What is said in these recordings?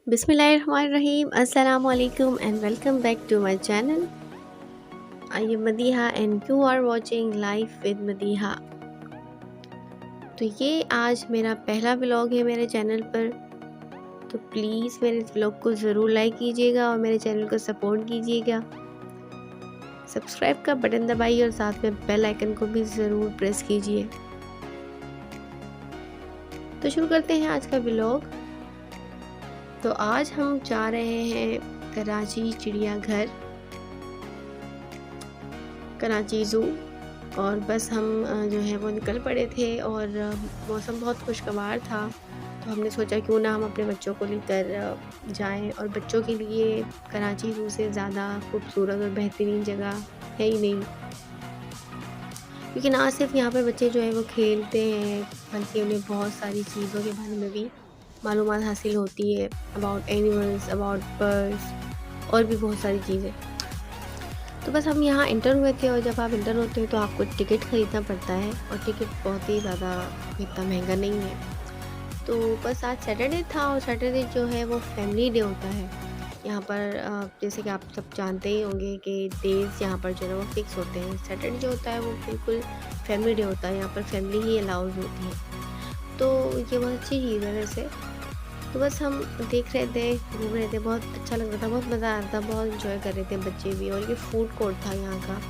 Bismillahirrahmanirrahim. Assalamu alaikum and welcome back to my channel. I am Madiha and you are watching Life with Madiha. तो ये आज मेरा पहला vlog है मेरे चैनल पर, तो प्लीज़ मेरे इस व्लॉग को ज़रूर लाइक कीजिएगा और मेरे चैनल को सपोर्ट कीजिएगा। सब्सक्राइब का बटन दबाइए और साथ में बेल आइकन को भी ज़रूर प्रेस कीजिए। तो शुरू करते हैं आज का व्लॉग। तो आज हम जा रहे हैं कराची चिड़ियाघर, कराची ज़ू। और बस हम जो है वो निकल पड़े थे और मौसम बहुत खुशगवार था, तो हमने सोचा क्यों ना हम अपने बच्चों को लेकर जाएं। और बच्चों के लिए कराची ज़ू से ज़्यादा खूबसूरत और बेहतरीन जगह है ही नहीं, क्योंकि ना सिर्फ यहाँ पर बच्चे जो है वो खेलते हैं, बल्कि उन्हें बहुत सारी चीज़ों के बारे में भी मालूमात हासिल होती है, अबाउट एनिमल्स, अबाउट बर्ड्स और भी बहुत सारी चीज़ें। तो बस हम यहाँ इंटर हुए थे, और जब आप इंटर होते हैं तो आपको टिकट ख़रीदना पड़ता है, और टिकट बहुत ही ज़्यादा इतना महंगा नहीं है। तो बस आज सैटरडे था, और सैटरडे जो है वो फैमिली डे होता है यहाँ पर। जैसे कि आप सब जानते ही होंगे कि डेज़ यहाँ पर जो है वो फिक्स होते हैं। सैटरडे जो होता है वो बिल्कुल फैमिली डे होता है, यहाँ पर फैमिली ही अलाउड होती है। तो ये बहुत अच्छी चीज़ है वैसे। तो बस हम देख रहे थे, घूम रहे थे, बहुत अच्छा लग रहा था, बहुत मज़ा आ रहा था, बहुत इन्जॉय कर रहे थे बच्चे भी। और ये फूड कोर्ट था यहाँ का,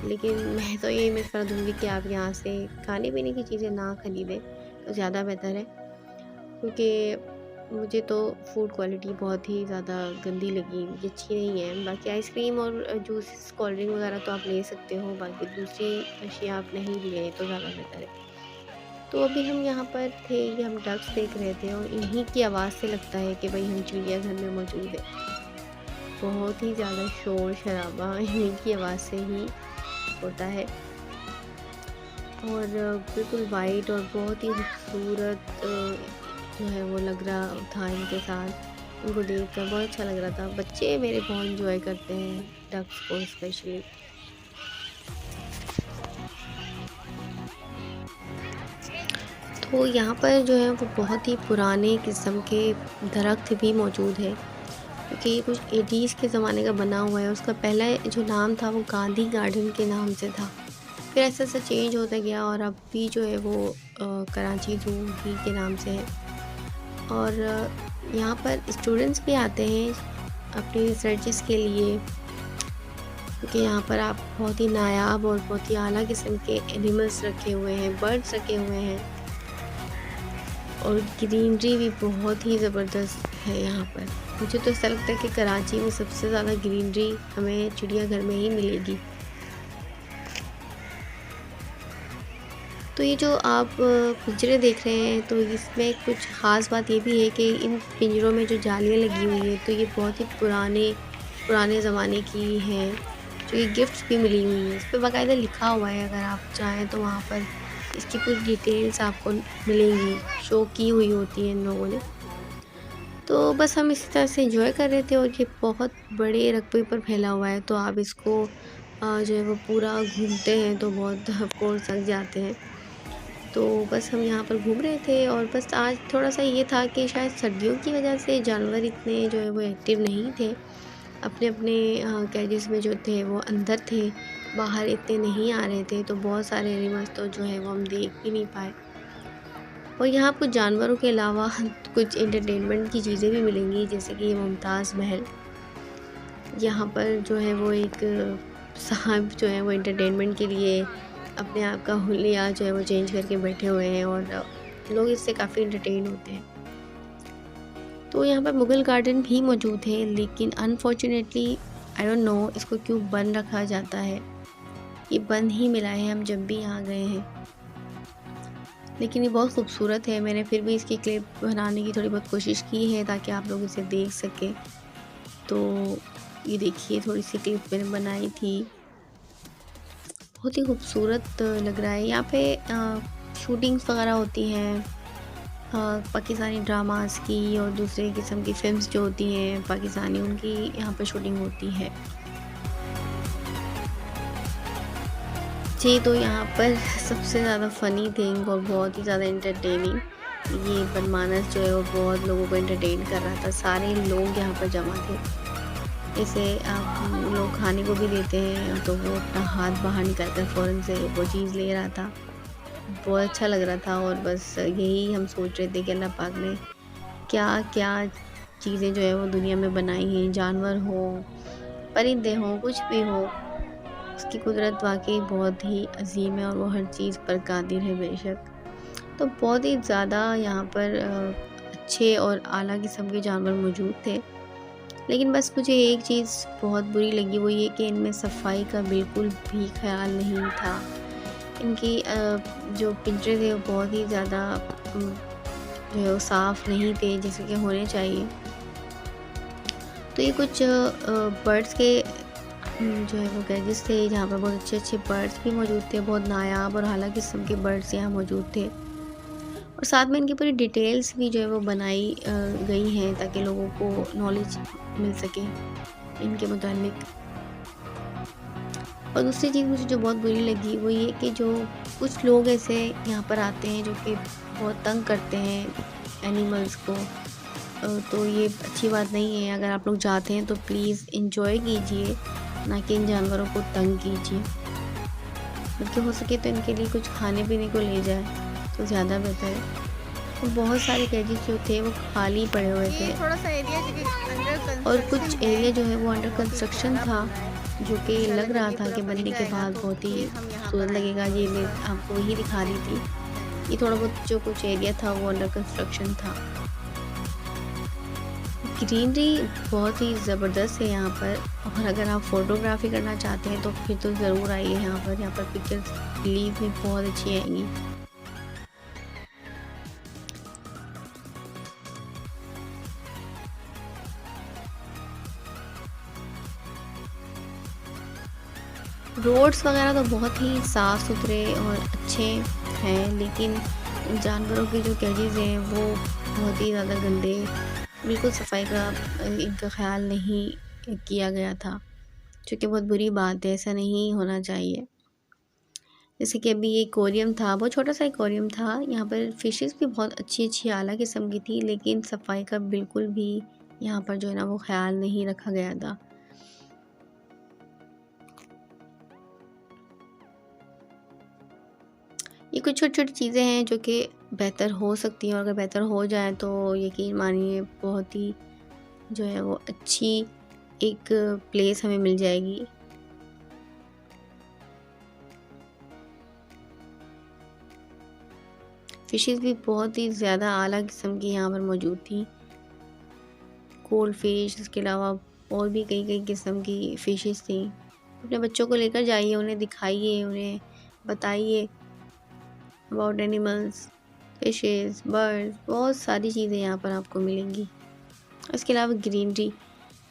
लेकिन मैं तो यही मशवरा दूँगी कि आप यहाँ से खाने पीने की चीज़ें ना ख़रीदें तो ज़्यादा बेहतर है, क्योंकि मुझे तो फूड क्वालिटी बहुत ही ज़्यादा गंदी लगी, ये अच्छी नहीं है। बाकी आइसक्रीम और जूस, कोल्ड ड्रिंक वगैरह तो आप ले सकते हो, बाकी दूसरी अशिया आप नहीं लें तो ज़्यादा बेहतर है। तो अभी हम यहाँ पर थे, ये हम डक्स देख रहे थे, और इन्हीं की आवाज़ से लगता है कि भाई हम चिड़ियाघर में मौजूद है। बहुत ही ज़्यादा शोर शराबा इन्हीं की आवाज़ से ही होता है, और बिल्कुल वाइट और बहुत ही खूबसूरत जो है वो लग रहा था इनके साथ। उनको देख कर बहुत अच्छा लग रहा था। बच्चे मेरे बहुत इंजॉय करते हैं डक्स को स्पेशली। तो यहाँ पर जो है वो बहुत ही पुराने किस्म के दरख्त भी मौजूद है, क्योंकि ये कुछ 80s के ज़माने का बना हुआ है। उसका पहला जो नाम था वो गांधी गार्डन के नाम से था, फिर ऐसा ऐसा चेंज होता गया, और अब भी जो है वो कराची ज़ू ही के नाम से है। और यहाँ पर स्टूडेंट्स भी आते हैं अपनी रिसर्चेस के लिए, क्योंकि यहाँ पर आप बहुत ही नायाब और बहुत ही आला किस्म के एनिमल्स रखे हुए हैं, बर्ड्स रखे हुए हैं, और ग्रीनरी भी बहुत ही ज़बरदस्त है यहाँ पर। मुझे तो ऐसा लगता है कि कराची में सबसे ज़्यादा ग्रीनरी हमें चिड़ियाघर में ही मिलेगी। तो ये जो आप पिंजरे देख रहे हैं, तो इसमें कुछ ख़ास बात ये भी है कि इन पिंजरों में जो जालियाँ लगी हुई हैं, तो ये बहुत ही पुराने ज़माने की हैं, जो ये गिफ्ट्स भी मिली हुई हैं। इस पे बाकायदा लिखा हुआ है, अगर आप चाहें तो वहाँ पर इसकी पूरी डिटेल्स आपको मिलेंगी, शो की हुई होती है इन लोगों ने। तो बस हम इसी तरह से एंजॉय कर रहे थे, और ये बहुत बड़े रकबे पर फैला हुआ है, तो आप इसको जो है वो पूरा घूमते हैं तो बहुत ऑफ कोर्स थक जाते हैं। तो बस हम यहाँ पर घूम रहे थे, और बस आज थोड़ा सा ये था कि शायद सर्दियों की वजह से जानवर इतने जो है वो एक्टिव नहीं थे, अपने अपने कैजेस में जो थे वो अंदर थे, बाहर इतने नहीं आ रहे थे। तो बहुत सारे एनिमल्स तो जो है वो हम देख भी नहीं पाए। और यहाँ कुछ जानवरों के अलावा कुछ एंटरटेनमेंट की चीज़ें भी मिलेंगी, जैसे कि मुमताज़ महल। यहाँ पर जो है वो एक साहब जो है वो एंटरटेनमेंट के लिए अपने आप का हुलिया जो है वो चेंज करके बैठे हुए हैं, और लोग इससे काफ़ी एंटरटेन होते हैं। तो यहाँ पर मुग़ल गार्डन भी मौजूद है, लेकिन अनफॉर्चुनेटली आई डोंट नो इसको क्यों बंद रखा जाता है। ये बंद ही मिला है हम जब भी यहाँ गए हैं, लेकिन ये बहुत खूबसूरत है। मैंने फिर भी इसकी क्लिप बनाने की थोड़ी बहुत कोशिश की है, ताकि आप लोग इसे देख सकें। तो ये देखिए, थोड़ी सी क्लिप मैंने बनाई थी, बहुत ही खूबसूरत लग रहा है। यहाँ पे शूटिंग्स वगैरह होती हैं पाकिस्तानी ड्रामास की, और दूसरे किस्म की फ़िल्म्स जो होती हैं पाकिस्तानी, उनकी यहाँ पर शूटिंग होती है। जी, तो यहाँ पर सबसे ज़्यादा फ़नी थिंग और बहुत ही ज़्यादा एंटरटेनिंग ये बनमानस जो है वो बहुत लोगों को एंटरटेन कर रहा था। सारे लोग यहाँ पर जमा थे। इसे आप लोग खाने को भी देते हैं तो वो अपना हाथ बाहर निकाल कर फ़ौरन से वो चीज़ ले रहा था। बहुत अच्छा लग रहा था और बस यही हम सोच रहे थे कि अल्लाह पाक ने क्या-क्या चीज़ें जो है वो दुनिया में बनाई हैं, जानवर हों, परिंदे हों, कुछ भी हो, उसकी कुदरत वाक़ई बहुत ही अज़ीम है और वो हर चीज़ पर कादिर है बेशक। तो बहुत ही ज़्यादा यहाँ पर अच्छे और आला किस्म के जानवर मौजूद थे। लेकिन बस मुझे एक चीज़ बहुत बुरी लगी, वो ये कि इनमें सफाई का बिल्कुल भी ख़्याल नहीं था। इनकी जो पिंजरे थे वो बहुत ही ज़्यादा जो है वो साफ़ नहीं थे जैसे कि होने चाहिए। तो ये कुछ बर्ड्स के जो है वो कैजेस थे जहाँ पर बहुत अच्छे-अच्छे बर्ड्स भी मौजूद थे, बहुत नायाब और आला किस्म के बर्ड्स यहाँ मौजूद थे। और साथ में इनकी पूरी डिटेल्स भी जो है वो बनाई गई हैं ताकि लोगों को नॉलेज मिल सके इनके मुतालिक। और दूसरी चीज़ मुझे जो बहुत बुरी लगी वो ये कि जो कुछ लोग ऐसे यहाँ पर आते हैं जो कि बहुत तंग करते हैं एनिमल्स को। तो ये अच्छी बात नहीं है। अगर आप लोग जाते हैं तो प्लीज़ एंजॉय कीजिए, ना कि इन जानवरों को तंग कीजिए। बल्कि हो सके तो इनके लिए कुछ खाने पीने को ले जाए तो ज़्यादा बेहतर है। तो बहुत सारे कैजेस जो थे वो खाली पड़े हुए थे थोड़ा सा एरिया और कुछ एरिया जो है वो अंडर कंस्ट्रक्शन था, जो कि लग रहा था कि बनने के बाद बहुत ही खूबसूरत लगेगा। ये मैं आपको वही दिखा रही थी। ये थोड़ा बहुत जो कुछ एरिया था वो अंडर कंस्ट्रक्शन था। ग्रीनरी बहुत ही ज़बरदस्त है यहाँ पर और अगर आप फ़ोटोग्राफी करना चाहते हैं तो फिर तो ज़रूर आइए यहाँ पर। यहाँ पर पिक्चर्स बिलीव में बहुत अच्छी आएंगी। रोड्स वगैरह तो बहुत ही साफ़ सुथरे और अच्छे हैं, लेकिन जानवरों के जो कैजेज़ हैं वो बहुत ही ज़्यादा गंदे, बिल्कुल सफाई का इनका ख़्याल नहीं किया गया था, जो कि बहुत बुरी बात है। ऐसा नहीं होना चाहिए। जैसे कि अभी ये एक्वेरियम था, बहुत छोटा-सा एक्वेरियम था। यहाँ पर फ़िशेस भी बहुत अच्छी-अच्छी आला किस्म की थी, लेकिन सफाई का बिल्कुल भी यहाँ पर जो है ना वो ख़्याल नहीं रखा गया था। ये कुछ छोटी-छोटी चीज़ें हैं जो कि बेहतर हो सकती हैं और अगर बेहतर हो जाएँ तो यकीन मानिए बहुत ही जो है वो अच्छी एक प्लेस हमें मिल जाएगी। फ़िशेस भी बहुत ही ज़्यादा आला किस्म की यहाँ पर मौजूद थी। गोल्ड फ़िश, इसके अलावा और भी कई-कई किस्म की फ़िशेस थी। अपने बच्चों को लेकर जाइए, उन्हें दिखाइए, उन्हें बताइए अबाउट एनिमल्स, फिशेस, बर्ड्स, बहुत सारी चीज़ें यहाँ पर आपको मिलेंगी। इसके अलावा ग्रीनरी,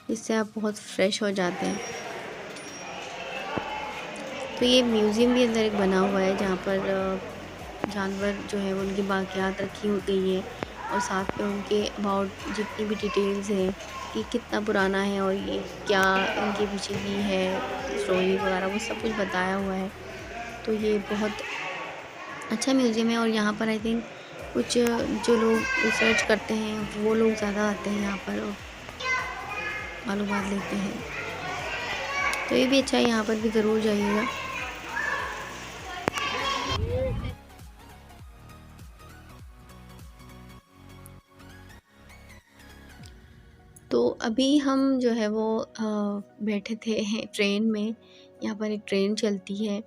जिससे आप बहुत फ्रेश हो जाते हैं। तो ये म्यूज़ियम भी अंदर एक बना हुआ है जहाँ पर जानवर जो है उनकी बाक़ियात रखी हो गई है और साथ में उनके अबाउट जितनी भी डिटेल्स हैं कि कितना पुराना है और ये क्या इनके पीछे की है स्टोरी वगैरह, वो सब कुछ बताया हुआ है। तो ये बहुत अच्छा म्यूज़ियम है और यहाँ पर आई थिंक कुछ जो लोग रिसर्च करते हैं वो लोग ज़्यादा आते हैं यहाँ पर और मालूमात लेते हैं। तो ये भी अच्छा है, यहाँ पर भी ज़रूर जाइएगा। तो अभी हम जो है वो बैठे थे ट्रेन में। यहाँ पर एक ट्रेन चलती है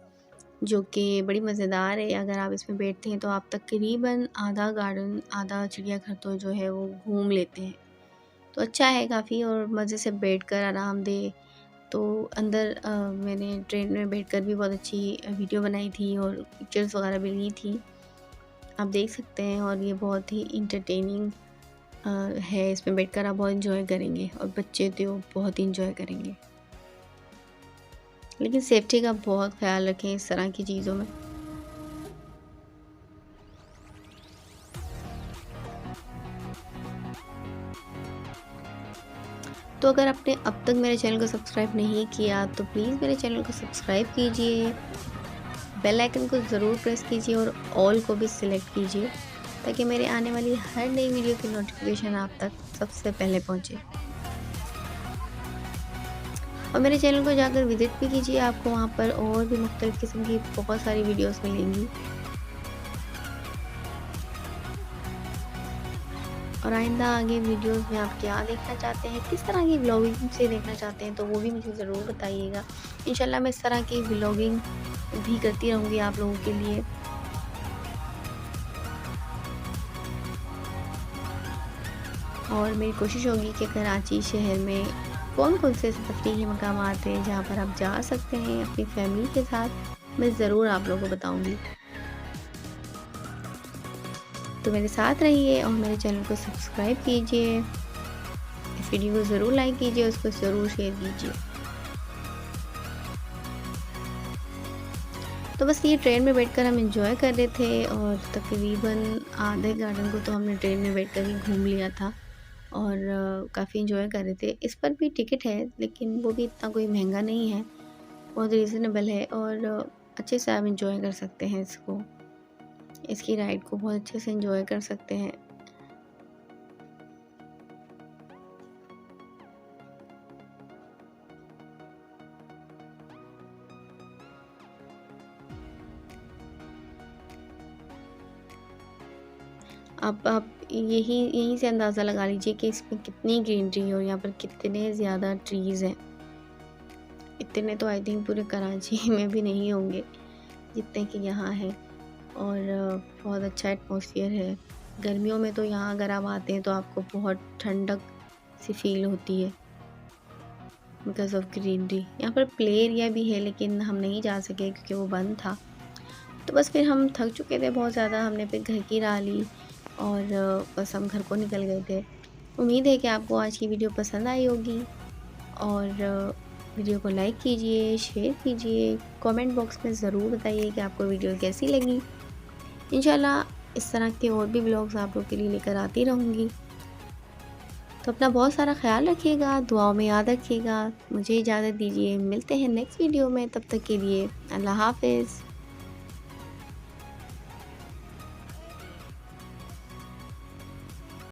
जो कि बड़ी मज़ेदार है। अगर आप इसमें बैठते हैं तो आप तकरीबन आधा गार्डन, आधा चिड़ियाघर तो जो है वो घूम लेते हैं। तो अच्छा है काफ़ी और मज़े से बैठकर आरामदेह। तो अंदर मैंने ट्रेन में बैठकर भी बहुत अच्छी वीडियो बनाई थी और पिक्चर्स वगैरह भी ली थी, आप देख सकते हैं। और ये बहुत ही इंटरटेनिंग है, इसमें बैठकर आप बहुत इंजॉय करेंगे और बच्चे तो बहुत इंजॉय करेंगे। लेकिन सेफ्टी का बहुत ख्याल रखें इस तरह की चीज़ों में। तो अगर आपने अब तक मेरे चैनल को सब्सक्राइब नहीं किया तो प्लीज़ मेरे चैनल को सब्सक्राइब कीजिए, बेल आइकन को ज़रूर प्रेस कीजिए और ऑल को भी सिलेक्ट कीजिए ताकि मेरे आने वाली हर नई वीडियो की नोटिफिकेशन आप तक सबसे पहले पहुंचे। और मेरे चैनल को जाकर विज़िट भी कीजिए, आपको वहाँ पर और भी मुख्तलिफ़ किस्म की बहुत सारी वीडियोस मिलेंगी। और आइंदा आगे वीडियोस में आप क्या देखना चाहते हैं, किस तरह की व्लॉगिंग से देखना चाहते हैं, तो वो भी मुझे ज़रूर बताइएगा। इंशाल्लाह मैं इस तरह की व्लॉगिंग भी करती रहूँगी आप लोगों के लिए। और मेरी कोशिश होगी कि कराची शहर में कौन-कौन से ऐसे तफरीही मकामात हैं जहाँ पर आप जा सकते हैं अपनी फैमिली के साथ, मैं ज़रूर आप लोगों को बताऊँगी। तो मेरे साथ रहिए और मेरे चैनल को सब्सक्राइब कीजिए। इस वीडियो को ज़रूर लाइक कीजिए, उसको ज़रूर शेयर कीजिए। तो बस ये ट्रेन में बैठकर हम एंजॉय कर रहे थे और तकरीबन आधे गार्डन को तो हमने ट्रेन में बैठकर ही घूम लिया था और काफ़ी एंजॉय कर रहे थे। इस पर भी टिकट है लेकिन वो भी इतना कोई महंगा नहीं है, बहुत रीज़नेबल है और अच्छे से आप एंजॉय कर सकते हैं इसको। इसकी राइड को बहुत अच्छे से एंजॉय कर सकते हैं। अब आप यहीं से अंदाज़ा लगा लीजिए कि इसमें कितनी ग्रीनरी है और यहाँ पर कितने ज़्यादा ट्रीज़ हैं। इतने तो आई थिंक पूरे कराची में भी नहीं होंगे जितने कि यहाँ हैं। और बहुत अच्छा एटमॉस्फियर है। गर्मियों में तो यहाँ अगर आप आते हैं तो आपको बहुत ठंडक सी फील होती है बिकॉज़ ऑफ ग्रीनरी। यहाँ पर प्ले एरिया भी है लेकिन हम नहीं जा सके क्योंकि वो बंद था। तो बस फिर हम थक चुके थे बहुत ज़्यादा, हमने फिर घर की राह ली और बस हम घर को निकल गए थे। उम्मीद है कि आपको आज की वीडियो पसंद आई होगी और वीडियो को लाइक कीजिए, शेयर कीजिए, कमेंट बॉक्स में ज़रूर बताइए कि आपको वीडियो कैसी लगी। इंशाल्लाह इस तरह के और भी व्लॉग्स आप लोगों के लिए लेकर आती रहूँगी। तो अपना बहुत सारा ख्याल रखिएगा, दुआओं में याद रखिएगा। मुझे इजाज़त दीजिए, मिलते हैं नेक्स्ट वीडियो में, तब तक के लिए अल्लाह हाफ़िज़।